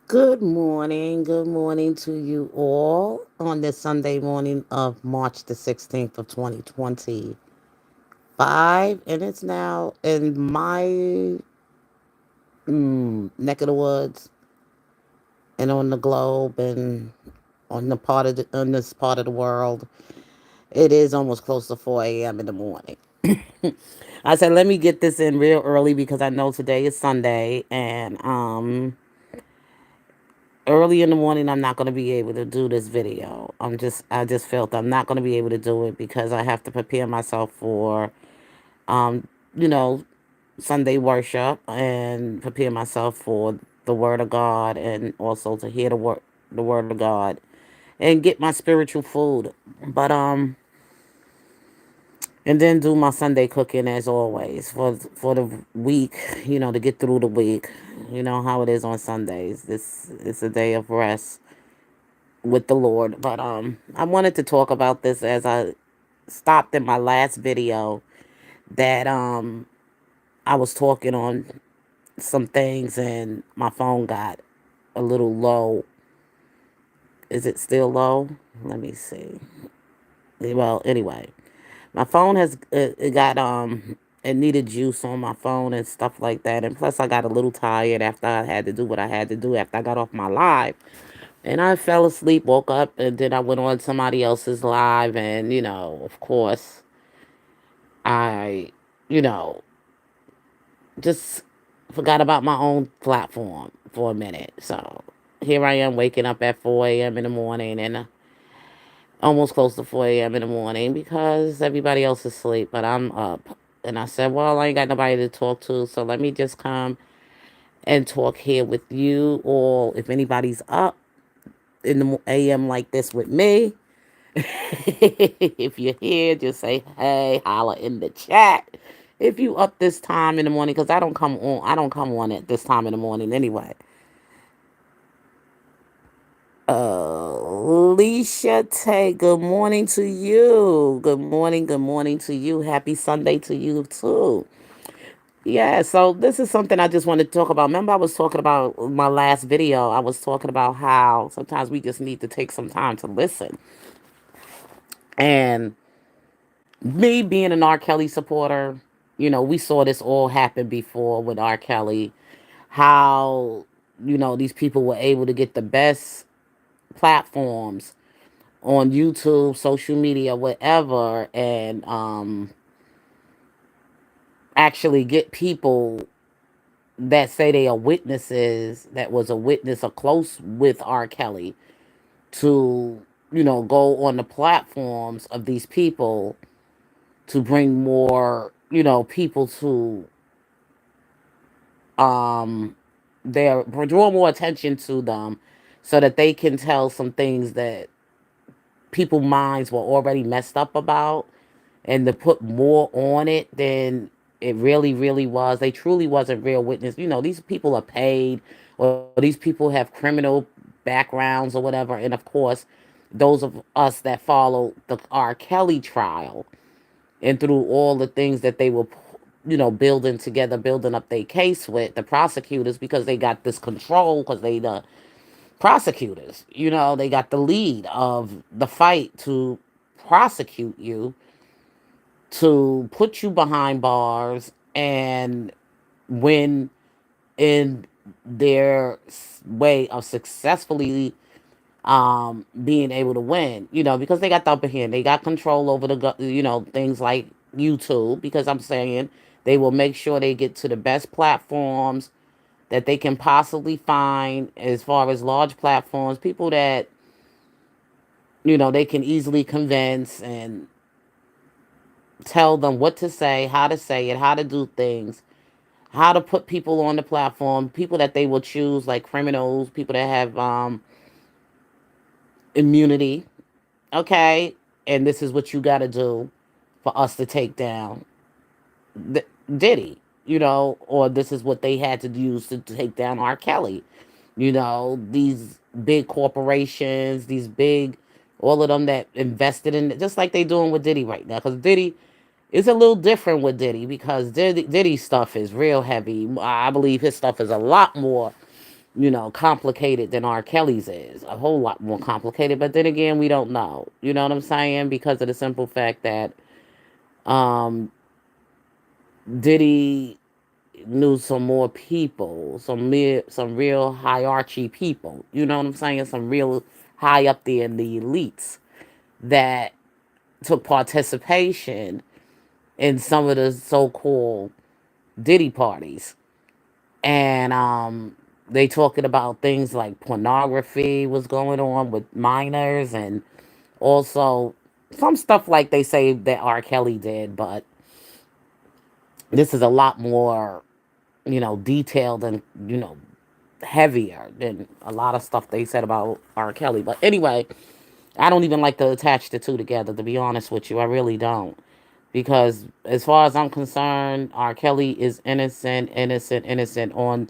Good morning to you all on this Sunday morning of March the 16th of 2025. And it's now in my neck of the woods and on the globe and on this part of the world. It is almost close to 4 a.m. in the morning. I said, let me get this in real early because I know today is Sunday and early in the morning I'm not going to be able to do this video. I just felt I'm not going to be able to do it because I have to prepare myself for um you know Sunday worship and prepare myself for the word of God and also to hear the word of God and get my spiritual food. But and then do my Sunday cooking as always for the week, to get through the week. You know how it is on Sundays. This is a day of rest with the Lord. But I wanted to talk about this as I stopped in my last video that I was talking on some things and my phone got a little low. Is it still low? Let me see. Well, anyway, my phone it got it needed juice on my phone and stuff like that. And plus I got a little tired after I had to do what I had to do after I got off my live. And I fell asleep, woke up, and then I went on somebody else's live. And, of course, I, you know, just forgot about my own platform for a minute. So here I am waking up at 4 a.m. in the morning and almost close to 4 a.m. in the morning because everybody else is asleep, but I'm up. And I said, well, I ain't got nobody to talk to, so let me just come and talk here with you. Or if anybody's up in the AM like this with me, if you're here, just say hey, holla in the chat. If you up this time in the morning, because I don't come on at this time in the morning anyway. Alicia Tay, good morning to you. Good morning to you. Happy Sunday to you too. Yeah, so this is something I just wanted to talk about. Remember, I was talking about my last video. I was talking about how sometimes we just need to take some time to listen. And me being an R. Kelly supporter, we saw this all happen before with R. Kelly. How, these people were able to get the best platforms on YouTube, social media, whatever, and actually get people that say they are witnesses, that was a witness or close with R. Kelly, to, go on the platforms of these people to bring more, people to um their draw more attention to them so that they can tell some things that people minds were already messed up about, and to put more on it than it really, really was. They truly wasn't real witness. These people are paid, or these people have criminal backgrounds or whatever. And of course, those of us that follow the R. Kelly trial and through all the things that they were, building together, building up their case with the prosecutors, because they got this control, because they the prosecutors, they got the lead of the fight to prosecute you, to put you behind bars and win in their way of successfully being able to win, because they got the upper hand. They got control over things like YouTube, because I'm saying they will make sure they get to the best platforms that they can possibly find, as far as large platforms, people that, they can easily convince and tell them what to say it, how to do things, how to put people on the platform, people that they will choose, like criminals, people that have immunity. Okay, and this is what you got to do for us to take down the, Diddy, or this is what they had to use to take down R. Kelly. These big corporations, these big, all of them that invested in it, just like they doing with Diddy right now. Because Diddy, it's a little different with Diddy, because Diddy stuff is real heavy. I believe his stuff is a lot more, complicated than R. Kelly's is. A whole lot more complicated. But then again, we don't know. You know what I'm saying? Because of the simple fact that um, Diddy knew some more people, some real hierarchy people. You know what I'm saying? Some real high up there in the elites that took participation in some of the so-called Diddy parties, and they talking about things like pornography was going on with minors, and also some stuff like they say that R. Kelly did, but this is a lot more, detailed and heavier than a lot of stuff they said about R. Kelly. But anyway, I don't even like to attach the two together, to be honest with you. I really don't. Because as far as I'm concerned, R. Kelly is innocent, innocent, innocent on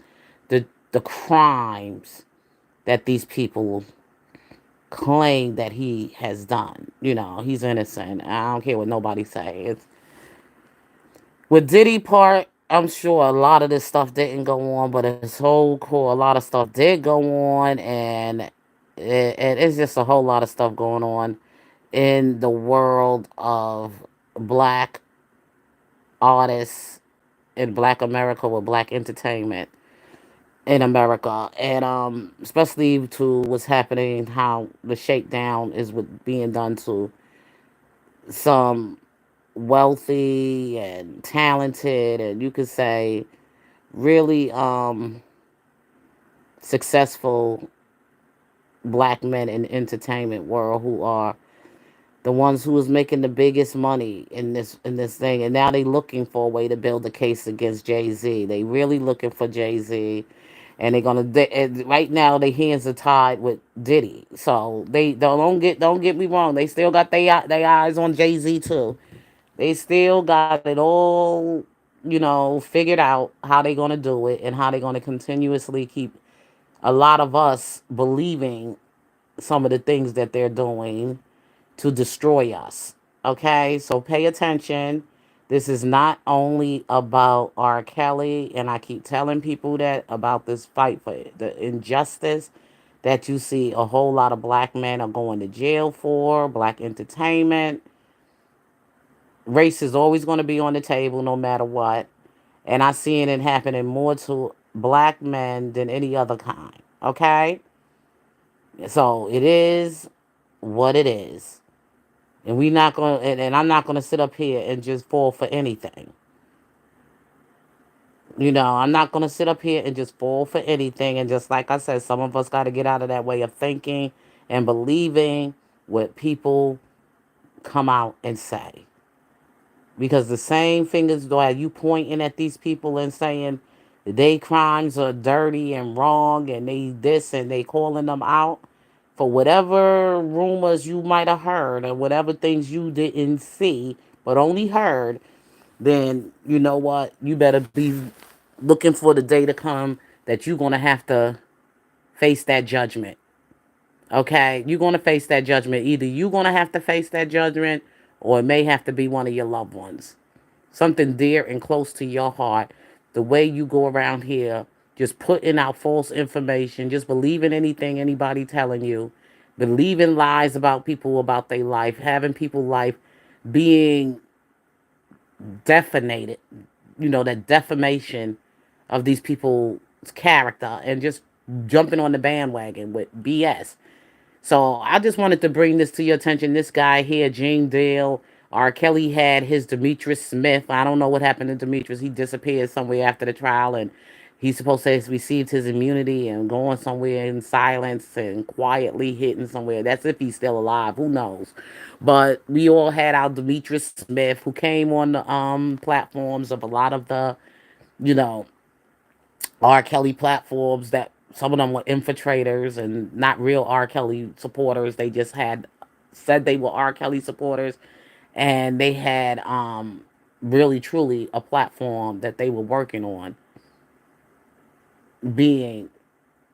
the crimes that these people claim that he has done. He's innocent. I don't care what nobody say. It's with Diddy part, I'm sure a lot of this stuff didn't go on, but his whole core, a lot of stuff did go on, and it's just a whole lot of stuff going on in the world of black artists in black America with black entertainment in America. And especially to what's happening, how the shakedown is with being done to some wealthy and talented, and you could say really successful black men in entertainment world who are the ones who is making the biggest money in this thing, and now they looking for a way to build a case against Jay-Z. They really looking for Jay-Z, and and right now their hands are tied with Diddy. So they don't get me wrong, they still got their eyes on Jay-Z too. They still got it all, figured out how they gonna do it and how they gonna continuously keep a lot of us believing some of the things that they're doing to destroy us. Okay, so pay attention. This is not only about R. Kelly, and I keep telling people that about this fight for the injustice that you see a whole lot of black men are going to jail for, black entertainment. Race is always going to be on the table no matter what. And I see it happening more to black men than any other kind. Okay? So it is what it is. And we not gonna and I'm not gonna sit up here and just fall for anything. I'm not gonna sit up here and just fall for anything. And just like I said, some of us gotta get out of that way of thinking and believing what people come out and say. Because the same fingers that you pointing at these people and saying they crimes are dirty and wrong and they this and they calling them out for whatever rumors you might have heard or whatever things you didn't see but only heard, then you know what? You better be looking for the day to come that you're going to have to face that judgment. Okay? You're going to face that judgment. Either you're going to have to face that judgment or it may have to be one of your loved ones. Something dear and close to your heart. The way you go around here just putting out false information, just believing anything anybody telling you, believing lies about people, about their life, having people life being defamated, that defamation of these people's character, and just jumping on the bandwagon with BS. So I just wanted to bring this to your attention. This guy here, Gene Dale, R. Kelly had his Demetrius Smith. I don't know what happened to Demetrius. He disappeared somewhere after the trial, and he's supposed to have received his immunity and going somewhere in silence and quietly hitting somewhere. That's if he's still alive. Who knows? But we all had our Demetrius Smith, who came on the platforms of a lot of the, you know, R. Kelly platforms that some of them were infiltrators and not real R. Kelly supporters. They just had said they were R. Kelly supporters, and they had really truly a platform that they were working on, being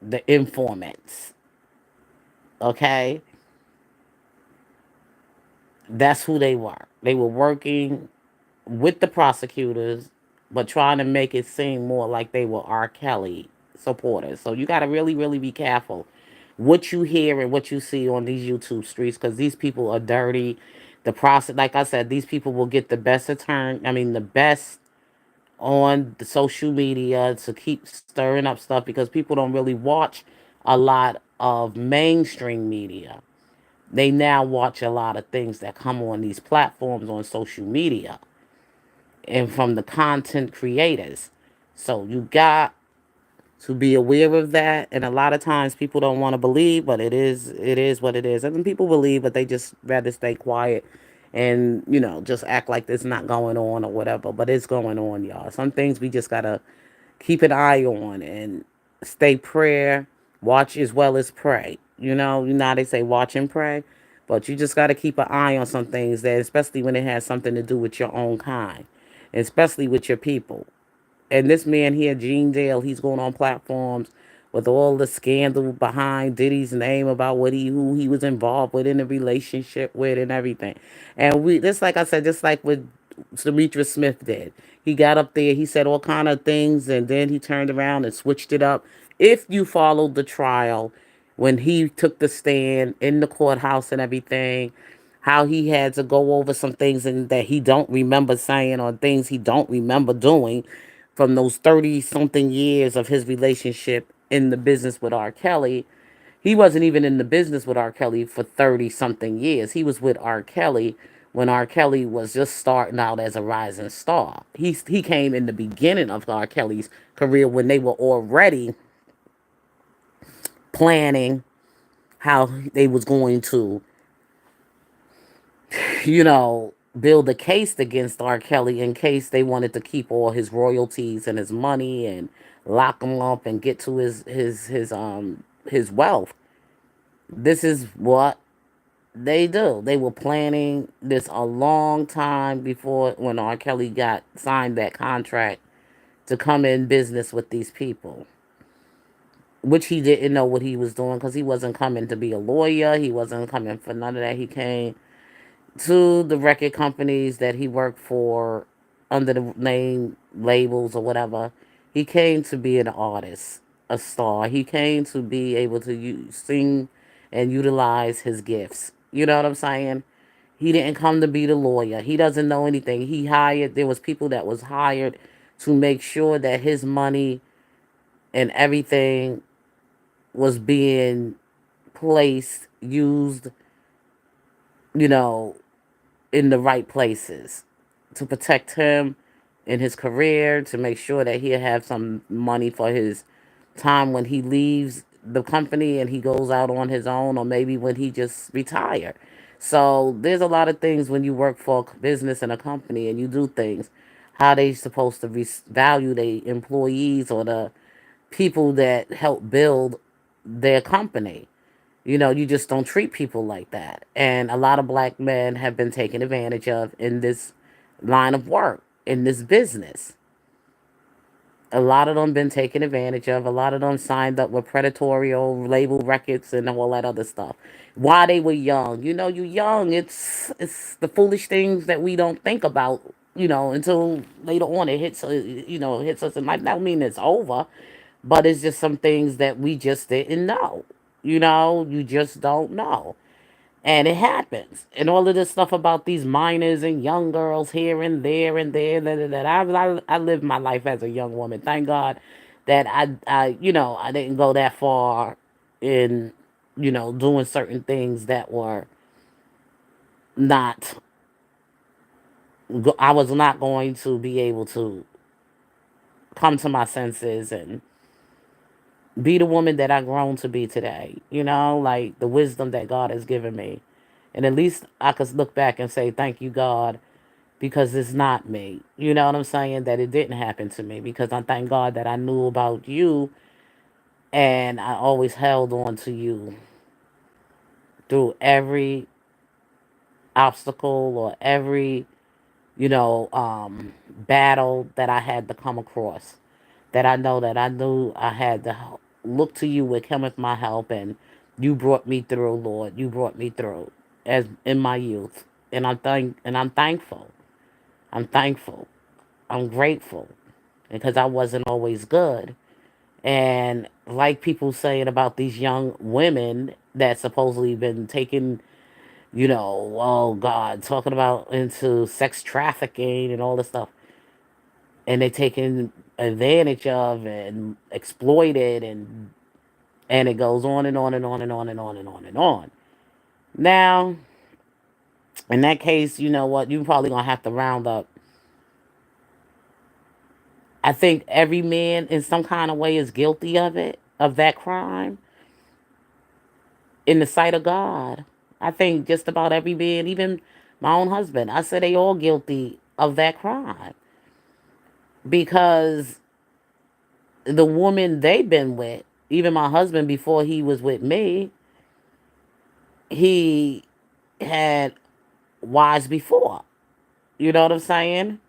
the informants. Okay, that's who they were. They were working with the prosecutors, but trying to make it seem more like they were R. Kelly. supporters. So you got to really, really be careful what you hear and what you see on these YouTube streets, because these people are dirty. The process, like I said, these people will get the best return. I mean, the best on the social media to keep stirring up stuff, because people don't really watch a lot of mainstream media. They now watch a lot of things that come on these platforms on social media and from the content creators. So you got to be aware of that. And a lot of times people don't want to believe, but it is what it is. And then people believe, but they just rather stay quiet and, just act like it's not going on or whatever. But it's going on, y'all. Some things we just gotta keep an eye on and stay prayer, watch as well as pray. How they say watch and pray. But you just got to keep an eye on some things that, especially when it has something to do with your own kind, especially with your people. And this man here, Gene Dale, he's going on platforms with all the scandal behind Diddy's name about who he was involved with in a relationship with and everything. And just like I said, just like with Demetrius Smith did, he got up there, he said all kind of things, and then he turned around and switched it up. If you followed the trial, when he took the stand in the courthouse and everything, how he had to go over some things and that he don't remember saying, or things he don't remember doing from those 30 something years of his relationship in the business with R. Kelly. He wasn't even in the business with R. Kelly for 30 something years. He was with R. Kelly when R. Kelly was just starting out as a rising star. He came in the beginning of R. Kelly's career when they were already planning how they was going to, build a case against R. Kelly in case they wanted to keep all his royalties and his money and lock him up and get to his wealth. This is what they do. They were planning this a long time before, when R. Kelly got signed that contract to come in business with these people, which he didn't know what he was doing, because he wasn't coming to be a lawyer. He wasn't coming for none of that. He came to the record companies that he worked for under the name labels or whatever. He came to be an artist, a star. He came to be able to sing and utilize his gifts. You know what I'm saying? He didn't come to be the lawyer. He doesn't know anything. There was people that was hired to make sure that his money and everything was being placed, used, you know, in the right places to protect him in his career, to make sure that he'll have some money for his time when he leaves the company and he goes out on his own, or maybe when he just retired. So there's a lot of things when you work for a business and a company and you do things, how they supposed to value their employees or the people that help build their company. You just don't treat people like that. And a lot of black men have been taken advantage of in this line of work, in this business. A lot of them been taken advantage of. A lot of them signed up with predatory label records and all that other stuff. While they were young. You young. It's the foolish things that we don't think about, until later on it hits hits us in life. That don't mean it's over, but it's just some things that we just didn't know. You just don't know. And it happens. And all of this stuff about these minors and young girls here and there and there. That I lived my life as a young woman. Thank God that I didn't go that far in, doing certain things that were not, I was not going to be able to come to my senses and be the woman that I've grown to be today. Like the wisdom that God has given me. And at least I could look back and say, thank you, God, because it's not me. You know what I'm saying? That it didn't happen to me, because I thank God that I knew about you and I always held on to you through every obstacle or every, battle that I had to come across. That I knew I had to look to you with cometh my help, and you brought me through, Lord. You brought me through as in my youth. And I'm thankful. I'm thankful. I'm grateful, because I wasn't always good. And like people saying about these young women that supposedly been taken, oh God, talking about into sex trafficking and all this stuff, and they taken advantage of and exploited, and it goes on and on and on and on and on and on and on. Now, in that case, you know what? You're probably gonna have to round up. I think every man in some kind of way is guilty of it, of that crime, in the sight of God. I think just about every man, even my own husband, I said they all guilty of that crime because the woman they've been with, even my husband before he was with me, he had wives before. You know what I'm saying?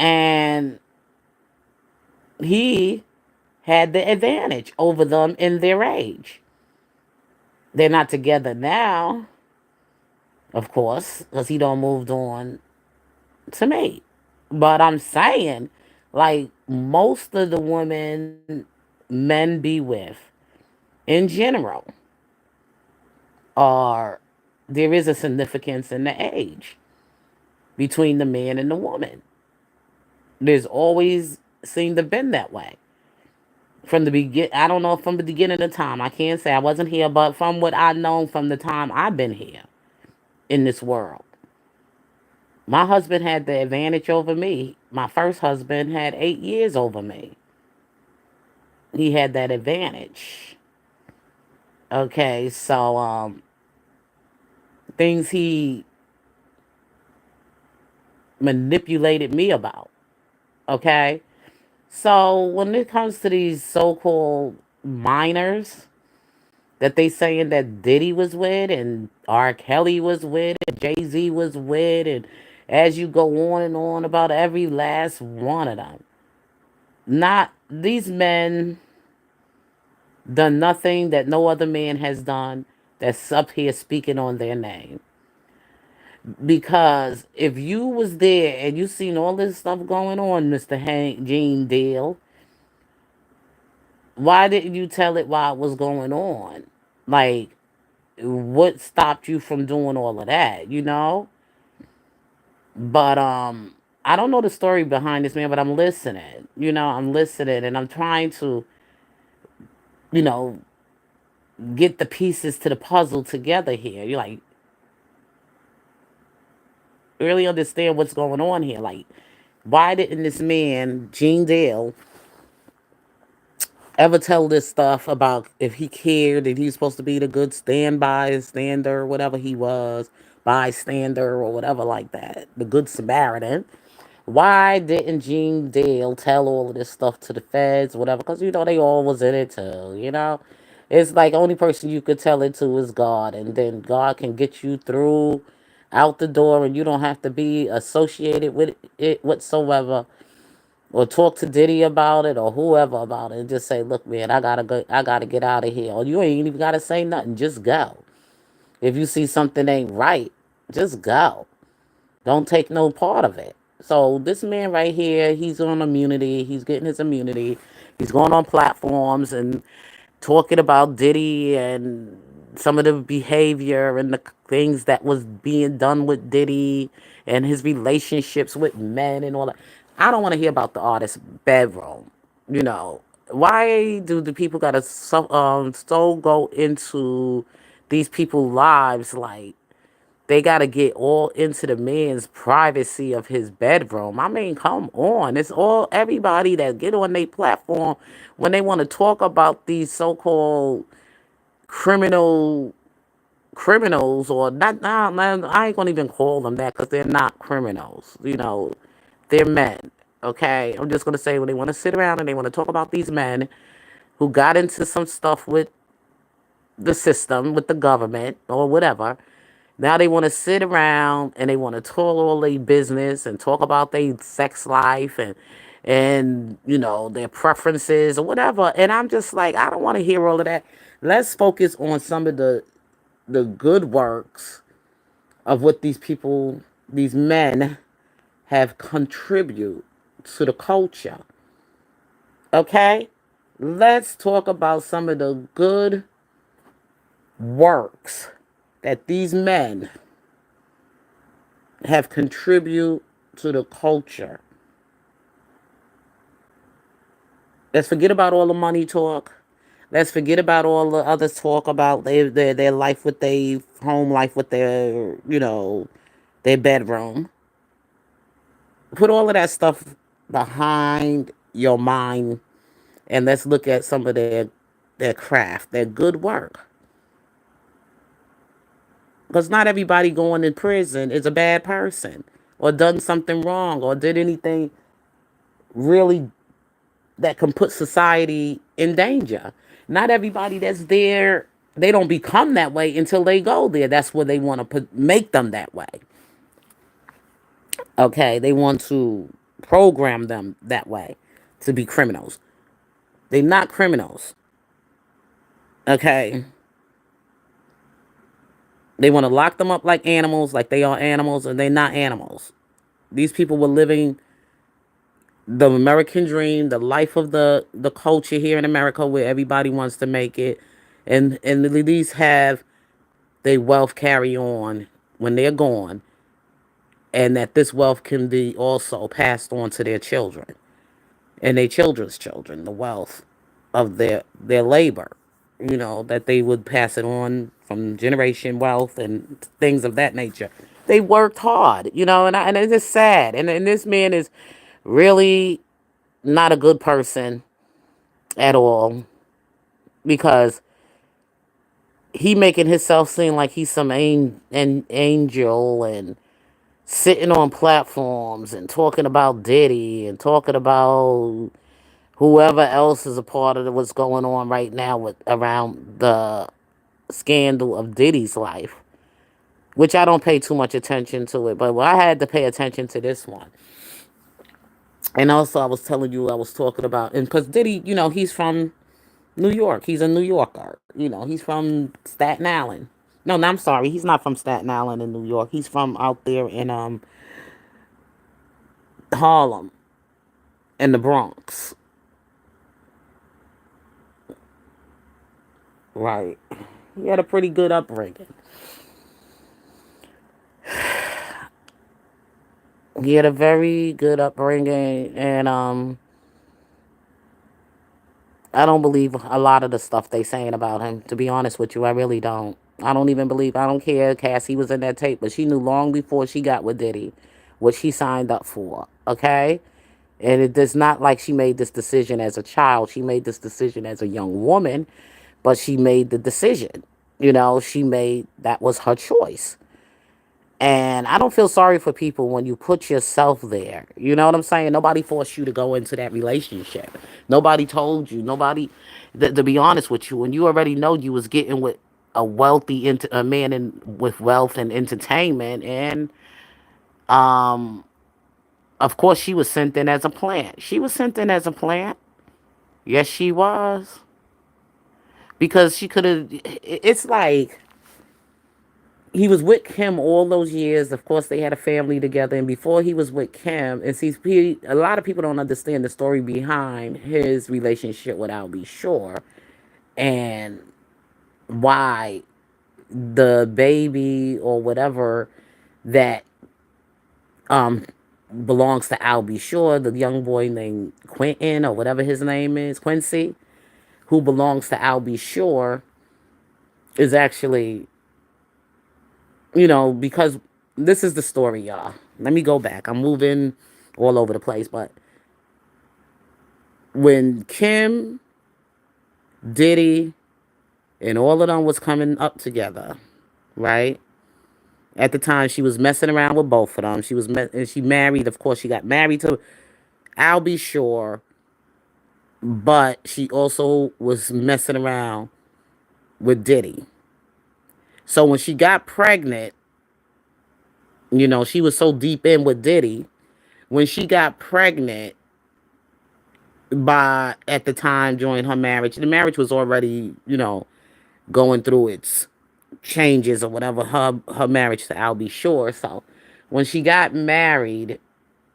And he had the advantage over them in their age. They're not together now, of course, because he don't moved on to me. But I'm saying, like most of the women men be with in general are there is a significance in the age between the man and the woman. There's always seemed to been that way from the begin. I don't know from the beginning of time. I can't say I wasn't here, but from what I know from the time I've been here in this world, my husband had the advantage over me. My first husband had 8 years over me. He had that advantage. Okay, so things he manipulated me about. Okay, so when it comes to these so-called minors that they saying that Diddy was with and R. Kelly was with and Jay-Z was with, and as you go on and on about every last one of them, not these men done nothing that no other man has done that's up here speaking on their name. Because if you was there and you seen all this stuff going on, Mr. Hank Gene Deal, why didn't you tell it while it was going on? Like, what stopped you from doing all of that, you know? But I don't know the story behind this man, but I'm listening. I'm listening and I'm trying to, you know, get the pieces to the puzzle together here. You like really understand what's going on here. Like, why didn't this man, Gene Dale, ever tell this stuff about if he cared that he's supposed to be the good standby, stander, whatever he was, bystander or whatever like that, the good Samaritan? Why didn't Gene Dale tell all of this stuff to the feds, whatever? Because they all was in it too. It's like only person you could tell it to is God, and then God can get you through out the door, and you don't have to be associated with it whatsoever, or talk to Diddy about it or whoever about it, and just say, "Look, man, I gotta go. I gotta get out of here." Or you ain't even gotta say nothing. Just go. If you see something ain't right, just go. Don't take no part of it. So this man right here, he's on immunity. He's getting his immunity. He's going on platforms and talking about Diddy and some of the behavior and the things that was being done with Diddy and his relationships with men and all that. I don't want to hear about the artist's bedroom. You know, why do the people gotta so go into these people's lives like they got to get all into the man's privacy of his bedroom? I mean, come on. It's all everybody that get on their platform when they want to talk about these so-called criminal criminals or not. I ain't gonna even call them that because they're not criminals. They're men. Okay, I'm just gonna say when they want to sit around and they want to talk about these men who got into some stuff with the system, with the government or whatever. Now they want to sit around and they want to talk all their business and talk about their sex life and their preferences or whatever. And I'm just like, I don't want to hear all of that. Let's focus on some of the good works of what these people, these men, have contributed to the culture. Okay? Let's talk about some of the good works that these men have contributed to the culture. Let's forget about all the money talk. Let's forget about all the other talk about their life with their home life with their, their bedroom. Put all of that stuff behind your mind and let's look at some of their craft, their good work. Because not everybody going in prison is a bad person or done something wrong or did anything really that can put society in danger. Not everybody that's there, they don't become that way until they go there. That's where they want to make them that way. Okay, they want to program them that way to be criminals. They're not criminals. Okay, they want to lock them up like they are animals, and they're not animals. These people were living the American dream, the life of the culture here in America, where everybody wants to make it, and these have their wealth carry on when they're gone, and that this wealth can be also passed on to their children and their children's children. The wealth of their labor, that they would pass it on from generation wealth and things of that nature. They worked hard, and it's just sad. And this man is really not a good person at all because he making himself seem like he's some angel and sitting on platforms and talking about Diddy and talking about whoever else is a part of what's going on right now with around the scandal of Diddy's life, which I don't pay too much attention to it, but I had to pay attention to this one. And also, I was telling you, I was talking about, and because Diddy, he's from New York. He's a New Yorker. He's from Staten Island. No, I'm sorry. He's not from Staten Island in New York. He's from out there in Harlem in the Bronx. Right. He had a pretty good upbringing. He had a very good upbringing, and I don't believe a lot of the stuff they saying about him. To be honest with you, I really don't. I don't even believe. I don't care. Cassie was in that tape, but she knew long before she got with Diddy what she signed up for. Okay, and it does not like she made this decision as a child. She made this decision as a young woman, but she made the decision. She made that was her choice. And I don't feel sorry for people when you put yourself there. You know what I'm saying? Nobody forced you to go into that relationship. Nobody told you. Nobody, to be honest with you, when you already know you was getting with a a man with wealth and entertainment, and um, of course she was sent in as a plant. She was sent in as a plant. Yes, she was because she could have. It's like he was with Kim all those years. Of course, they had a family together. And before he was with Kim, and see, a lot of people don't understand the story behind his relationship with Al B. Shore and why the baby or whatever that um belongs to Al B. Shore, the young boy named Quentin or whatever his name is, Quincy, who belongs to Al B. Shore, is actually because this is the story, y'all. Let me go back. I'm moving all over the place, but when Kim, Diddy, and all of them was coming up together, right? At the time, she was messing around with both of them. And she married. Of course, she got married to Albie Shore, but she also was messing around with Diddy. So when she got pregnant, she was so deep in with Diddy. When she got pregnant, by at the time during her marriage. The marriage was already, going through its changes or whatever. Her marriage to Albie Shore. So when she got married,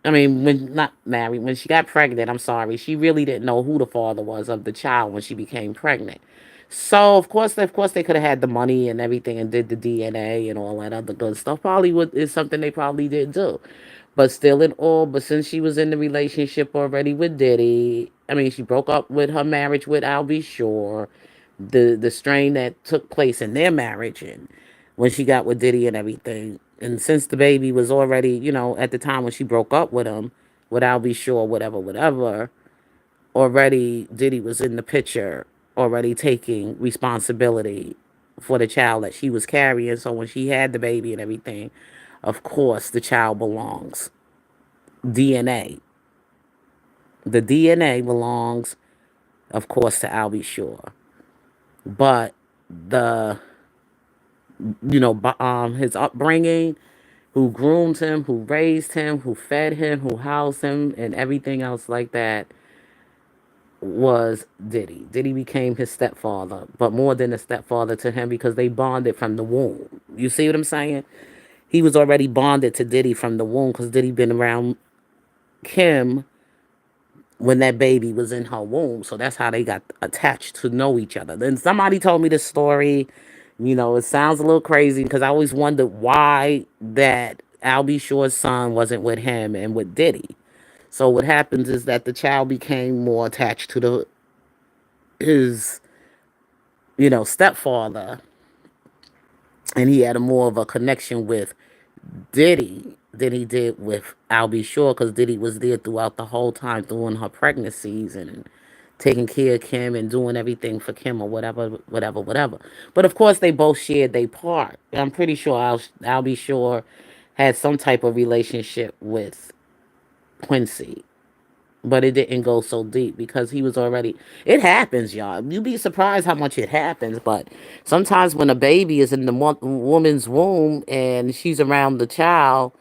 I mean, when not married, when she got pregnant, I'm sorry, she really didn't know who the father was of the child when she became pregnant. So of course, they could have had the money and everything and did the DNA and all that other good stuff. Probably would is something they probably did do, but still in all. But since she was in the relationship already with Diddy, I mean, she broke up with her marriage with Albie Shore, the strain that took place in their marriage and when she got with Diddy and everything. And since the baby was already, at the time when she broke up with him, without be sure, whatever, whatever, already Diddy was in the picture, already taking responsibility for the child that she was carrying. So when she had the baby and everything, of course, the child belongs. DNA. The DNA belongs, of course, to Albie Shore. But the, his upbringing, who groomed him, who raised him, who fed him, who housed him, and everything else like that was Diddy. Diddy became his stepfather, but more than a stepfather to him because they bonded from the womb. You see what I'm saying? He was already bonded to Diddy from the womb because Diddy been around Kim when that baby was in her womb. So that's how they got attached to know each other. Then somebody told me this story. It sounds a little crazy because I always wondered why that Albie Shore's son wasn't with him and with Diddy. So what happens is that the child became more attached to the his stepfather, and he had a more of a connection with Diddy than he did with Albie Shore because Diddy was there throughout the whole time during her pregnancies and taking care of Kim and doing everything for Kim or whatever, whatever, whatever. But of course, they both shared their part. I'm pretty sure Albie Shore had some type of relationship with Quincy, but it didn't go so deep because he was already. It happens, y'all. You'd be surprised how much it happens. But sometimes when a baby is in the woman's womb and she's around the child,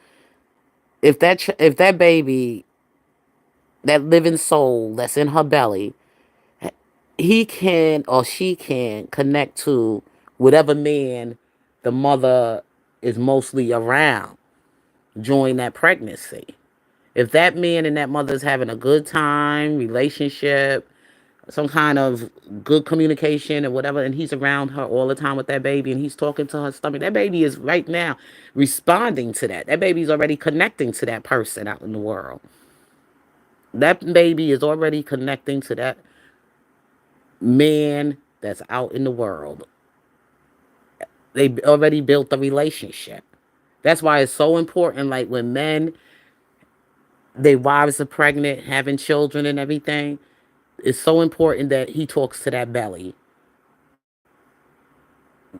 if that baby, that living soul that's in her belly, he can or she can connect to whatever man the mother is mostly around during that pregnancy. If that man and that mother is having a good time, relationship, some kind of good communication or whatever, and he's around her all the time with that baby and he's talking to her stomach, that baby is right now responding to that. That baby's already connecting to that person out in the world. That baby is already connecting to that man that's out in the world. They already built the relationship. That's why it's so important. Like when men, their wives are pregnant, having children and everything, it's so important that he talks to that belly.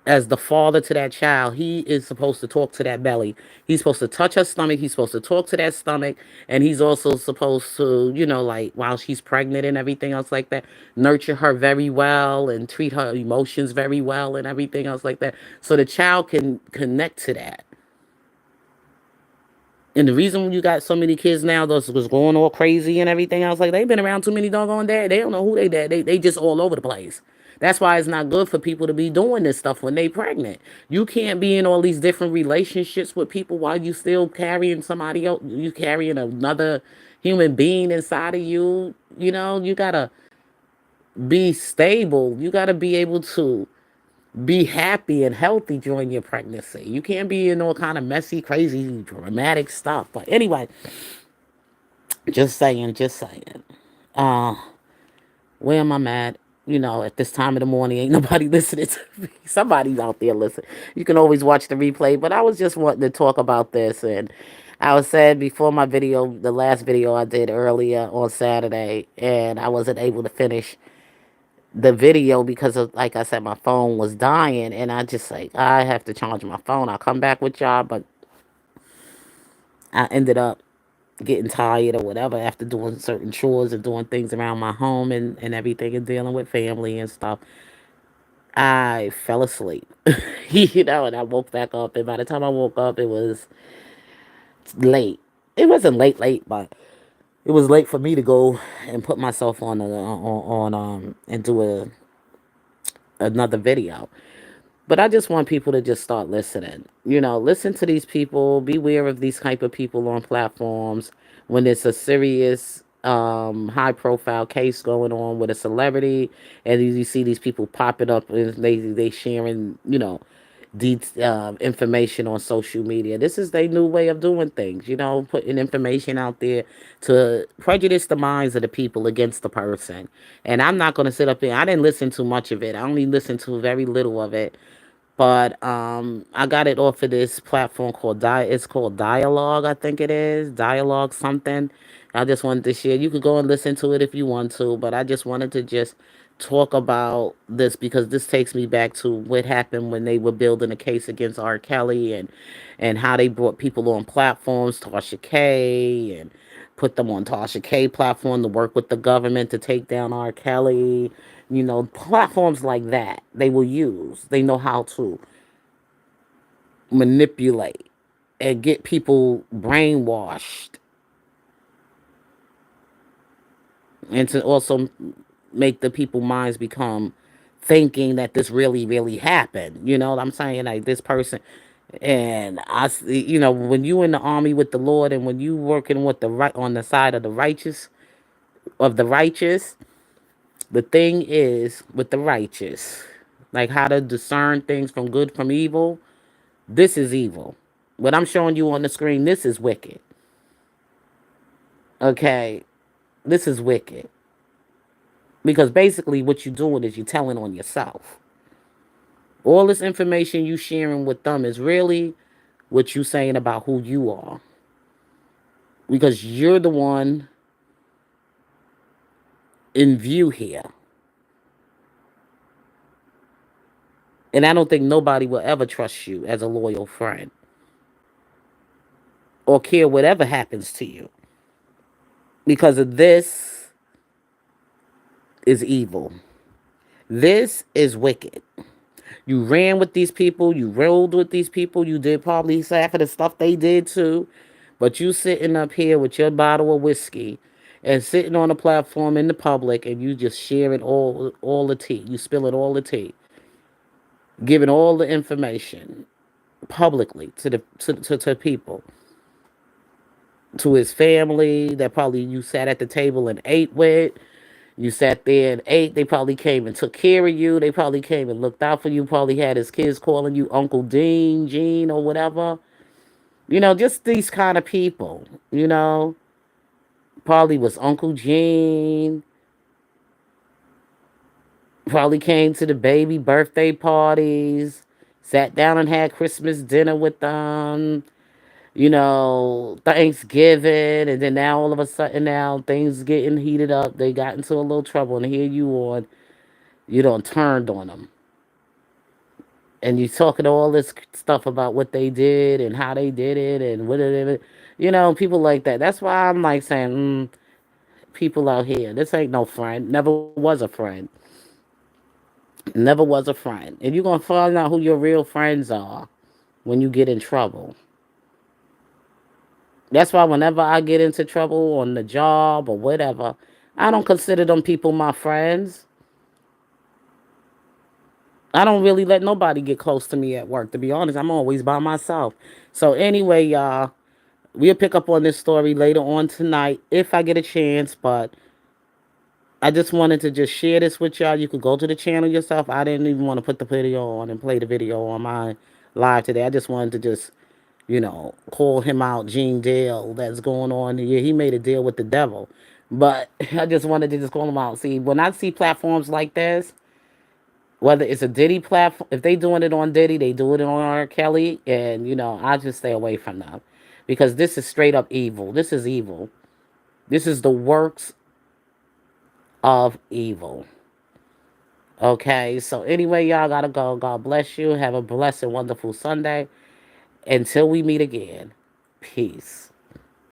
As the father to that child, he is supposed to talk to that belly. He's supposed to touch her stomach. He's supposed to talk to that stomach. And he's also supposed to, like while she's pregnant and everything else like that, nurture her very well and treat her emotions very well and everything else like that. So the child can connect to that. And the reason you got so many kids now those was going all crazy and everything else, like they've been around too many doggone dad. They don't know who they dad. They just all over the place. That's why it's not good for people to be doing this stuff when they pregnant. You can't be in all these different relationships with people while you still carrying somebody else. You carrying another human being inside of you. You gotta be stable. You gotta be able to be happy and healthy during your pregnancy. You can't be in all kind of messy, crazy, dramatic stuff. But anyway, just saying, just saying. Uh, where am I at? At this time of the morning, ain't nobody listening to me. Somebody's out there listening. You can always watch the replay, but I was just wanting to talk about this. And I was said before my video, the last video I did earlier on Saturday, and I wasn't able to finish the video because of, like I said, my phone was dying, and I just like I have to charge my phone. I'll come back with y'all, but I ended up getting tired or whatever after doing certain chores and doing things around my home and everything and dealing with family and stuff. I fell asleep, and I woke back up, and by the time I woke up, it was late. It wasn't late, late, but it was late for me to go and put myself on and do another video. But I just want people to just start listening. Listen to these people. Beware of these type of people on platforms. when it's a serious, high profile case going on with a celebrity, and you see these people popping up and they sharing, information on social media. This is their new way of doing things, putting information out there to prejudice the minds of the people against the person. And I'm not going to sit up here. I didn't listen to much of it. I only listened to very little of it, but I got it off of this platform called It's called Dialogue, I think it is Dialogue something. I just wanted to share. You could go and listen to it if you want to, but I just wanted to just talk about this because this takes me back to what happened when they were building a case against R. Kelly, and how they brought people on platforms, Tasha K, and put them on Tasha K platform to work with the government to take down R. Kelly. Platforms like that they will use. They know how to manipulate and get people brainwashed, and to also make the people minds become thinking that this really really happened. You know what I'm saying? Like this person. And when you in the army with the Lord, and when you working with the right on the side of the righteous, the thing is with the righteous, like how to discern things from good from evil. This is evil. What I'm showing you on the screen, this is wicked. Okay, this is wicked. Because basically what you're doing is you're telling on yourself. All this information you sharing with them is really what you saying about who you are. Because you're the one in view here. And I don't think nobody will ever trust you as a loyal friend or care whatever happens to you. Because of this is evil. This is wicked. You ran with these people, you rolled with these people, you did probably half of the stuff they did too. But you sitting up here with your bottle of whiskey and sitting on a platform in the public, and you just sharing all the tea. You spilling all the tea, giving all the information publicly to people, to his family that probably you sat at the table and ate with. You sat there and ate. They probably came and took care of you. They probably came and looked out for you. Probably had his kids calling you Uncle Dean, Gene, or whatever. Just these kind of people. Probably was Uncle Gene. Probably came to the baby birthday parties. Sat down and had Christmas dinner with them. Thanksgiving, and then now all of a sudden now things getting heated up. They got into a little trouble, and here you done turned on them, and you talking all this stuff about what they did and how they did it and whatever. People like that. That's why I'm like saying, people out here, this ain't no friend. Never was a friend. Never was a friend, and you're gonna find out who your real friends are when you get in trouble. That's why whenever I get into trouble on the job or whatever, I don't consider them people my friends. I don't really let nobody get close to me at work. To be honest, I'm always by myself. So anyway, y'all, we'll pick up on this story later on tonight if I get a chance. But I just wanted to just share this with y'all. You could go to the channel yourself. I didn't even want to put the video on and play the video on my live today. I just wanted to just call him out, Gene Dale, that's going on here. He made a deal with the devil. But I just wanted to just call him out. See, when I see platforms like this, whether it's a Diddy platform, if they doing it on Diddy, they do it on R. Kelly, and I just stay away from them because this is straight up evil. This is evil. This is the works of evil. Okay, so anyway, y'all gotta go. God bless you. Have a blessed, wonderful Sunday. Until we meet again, peace.